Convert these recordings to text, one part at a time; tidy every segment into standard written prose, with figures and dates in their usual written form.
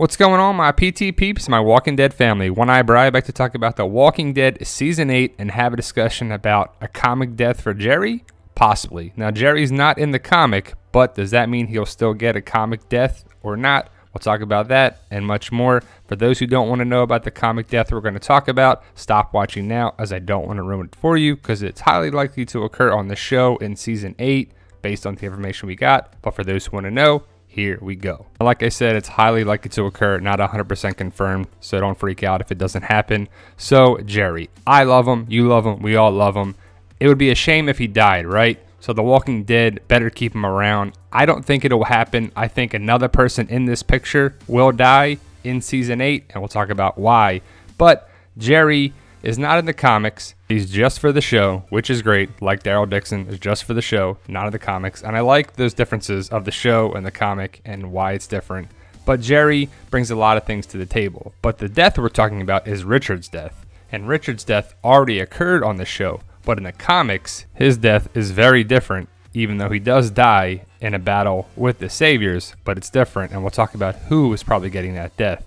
What's going on, my PT peeps, my Walking Dead family? One Eye Bri, back to talk about The Walking Dead Season 8 and have a discussion about a comic death for Jerry? Possibly. Now, Jerry's not in the comic, but does that mean he'll still get a comic death or not? We'll talk about that and much more. For those who don't want to know about the comic death we're going to talk about, stop watching now, as I don't want to ruin it for you, because it's highly likely to occur on the show in Season 8 based on the information we got. But for those who want to know, here we go. Like I said, it's highly likely to occur, not 100% confirmed, so don't freak out if it doesn't happen. So, Jerry, I love him, you love him, we all love him. It would be a shame if he died, right? So The Walking Dead better keep him around. I don't think it'll happen. I think another person in this picture will die in Season 8, and we'll talk about why. But Jerry is not in the comics. He's just for the show, which is great. Like Daryl Dixon is just for the show, not in the comics. And I like those differences of the show and the comic and why it's different. But Jerry brings a lot of things to the table. But the death we're talking about is Richard's death. And Richard's death already occurred on the show. But in the comics, his death is very different, even though he does die in a battle with the Saviors. But it's different, and we'll talk about who is probably getting that death.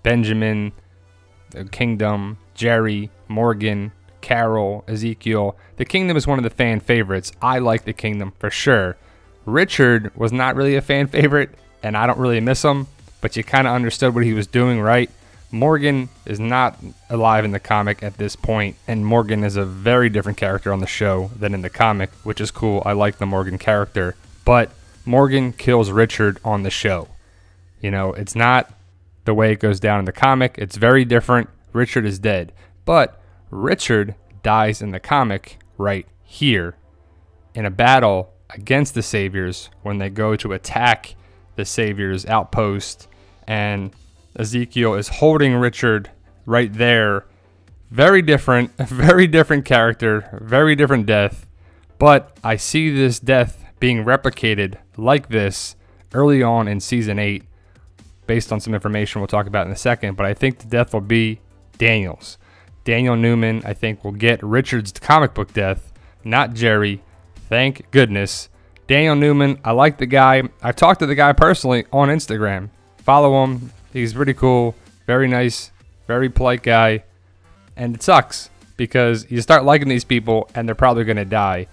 Benjamin, the Kingdom, Jerry, Morgan, Carol, Ezekiel. The Kingdom is one of the fan favorites. I like the Kingdom for sure. Richard was not really a fan favorite, and I don't really miss him, but you kind of understood what he was doing, right? Morgan is not alive in the comic at this point, and Morgan is a very different character on the show than in the comic, which is cool. I like the Morgan character, but Morgan kills Richard on the show. You know, it's not the way it goes down in the comic. It's very different. Richard is dead, but Richard dies in the comic right here in a battle against the Saviors when they go to attack the Saviors' outpost, and Ezekiel is holding Richard right there. Very different character, very different death, but I see this death being replicated like this early on in Season 8 based on some information we'll talk about in a second, but I think the death will be Daniel's. Daniel Newman, I think, will get Richard's comic book death, not Jerry. Thank goodness. Daniel Newman, I like the guy. I talked to the guy personally on Instagram. Follow him. He's pretty cool, very nice, very polite guy. And it sucks because you start liking these people and they're probably going to die.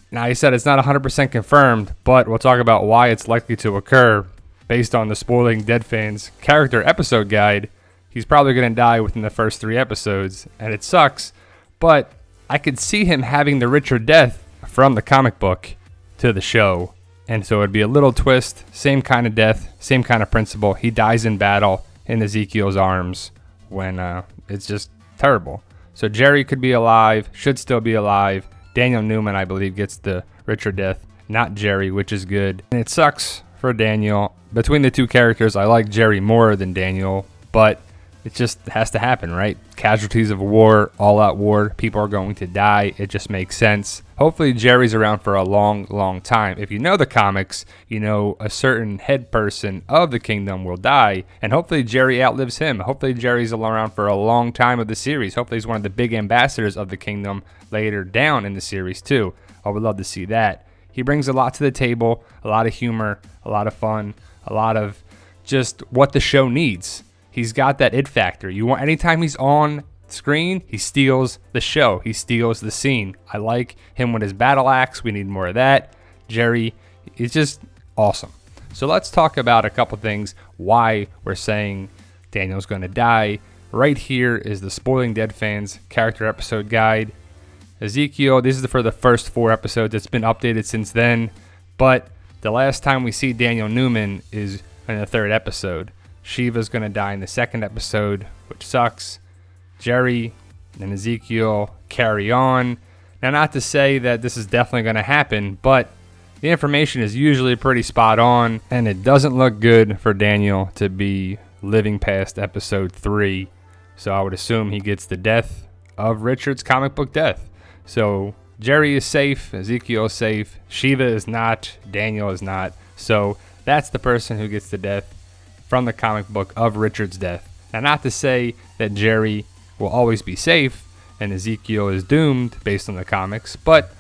Now, he said it's not 100% confirmed, but we'll talk about why it's likely to occur based on the Spoiling Dead Fans character episode guide. He's probably going to die within the first 3 episodes, and it sucks, but I could see him having the Richard death from the comic book to the show. And so it'd be a little twist, same kind of death, same kind of principle. He dies in battle in Ezekiel's arms when it's just terrible. So Jerry could be alive, should still be alive. Daniel Newman, I believe, gets the Richard death, not Jerry, which is good. And it sucks for Daniel. Between the two characters, I like Jerry more than Daniel, but it just has to happen, right? Casualties of war, all-out war, people are going to die. It just makes sense. Hopefully Jerry's around for a long, long time. If you know the comics, you know a certain head person of the Kingdom will die, and hopefully Jerry outlives him. Hopefully Jerry's around for a long time of the series. Hopefully he's one of the big ambassadors of the Kingdom later down in the series too. I would love to see that. He brings a lot to the table, a lot of humor, a lot of fun, a lot of just what the show needs. He's got that it factor. You want, anytime he's on screen, he steals the show. He steals the scene. I like him with his battle axe. We need more of that. Jerry is just awesome. So let's talk about a couple things why we're saying Daniel's going to die. Right here is the Spoiling Dead Fans character episode guide. Ezekiel, this is for the first 4 episodes. It's been updated since then, but the last time we see Daniel Newman is in the 3rd episode. Shiva's going to die in the 2nd episode, which sucks. Jerry and Ezekiel carry on. Now, not to say that this is definitely going to happen, but the information is usually pretty spot on, and it doesn't look good for Daniel to be living past episode 3. So I would assume he gets the death of Richard's comic book death. So Jerry is safe, Ezekiel is safe, Shiva is not, Daniel is not. So that's the person who gets the death from the comic book of Richard's death. Now, not to say that Jerry will always be safe and Ezekiel is doomed based on the comics, but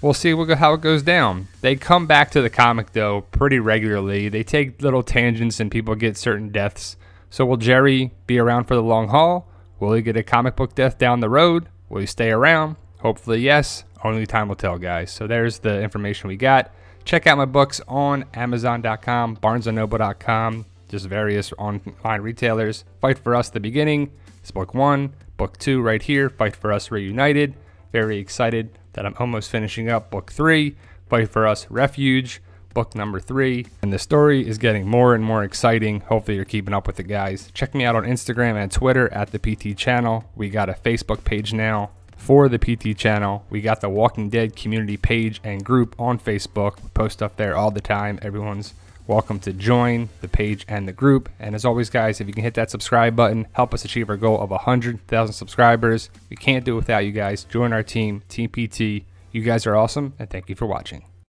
we'll see how it goes down. They come back to the comic, though, pretty regularly. They take little tangents and people get certain deaths. So will Jerry be around for the long haul? Will he get a comic book death down the road? Will he stay around? Hopefully, yes. Only time will tell, guys. So there's the information we got. Check out my books on Amazon.com, BarnesandNoble.com, just various online retailers. Fight for Us, the beginning. It's book 1. Book 2 right here, Fight for Us Reunited. Very excited that I'm almost finishing up book 3, Fight for Us Refuge, book number 3. And the story is getting more and more exciting. Hopefully you're keeping up with it, guys. Check me out on Instagram and Twitter at the PT channel. We got a Facebook page now for the PT channel. We got the Walking Dead community page and group on Facebook. We post stuff there all the time. Everyone's welcome to join the page and the group. And as always, guys, if you can hit that subscribe button, help us achieve our goal of 100,000 subscribers. We can't do it without you guys. Join our team, Team PT. You guys are awesome, and thank you for watching.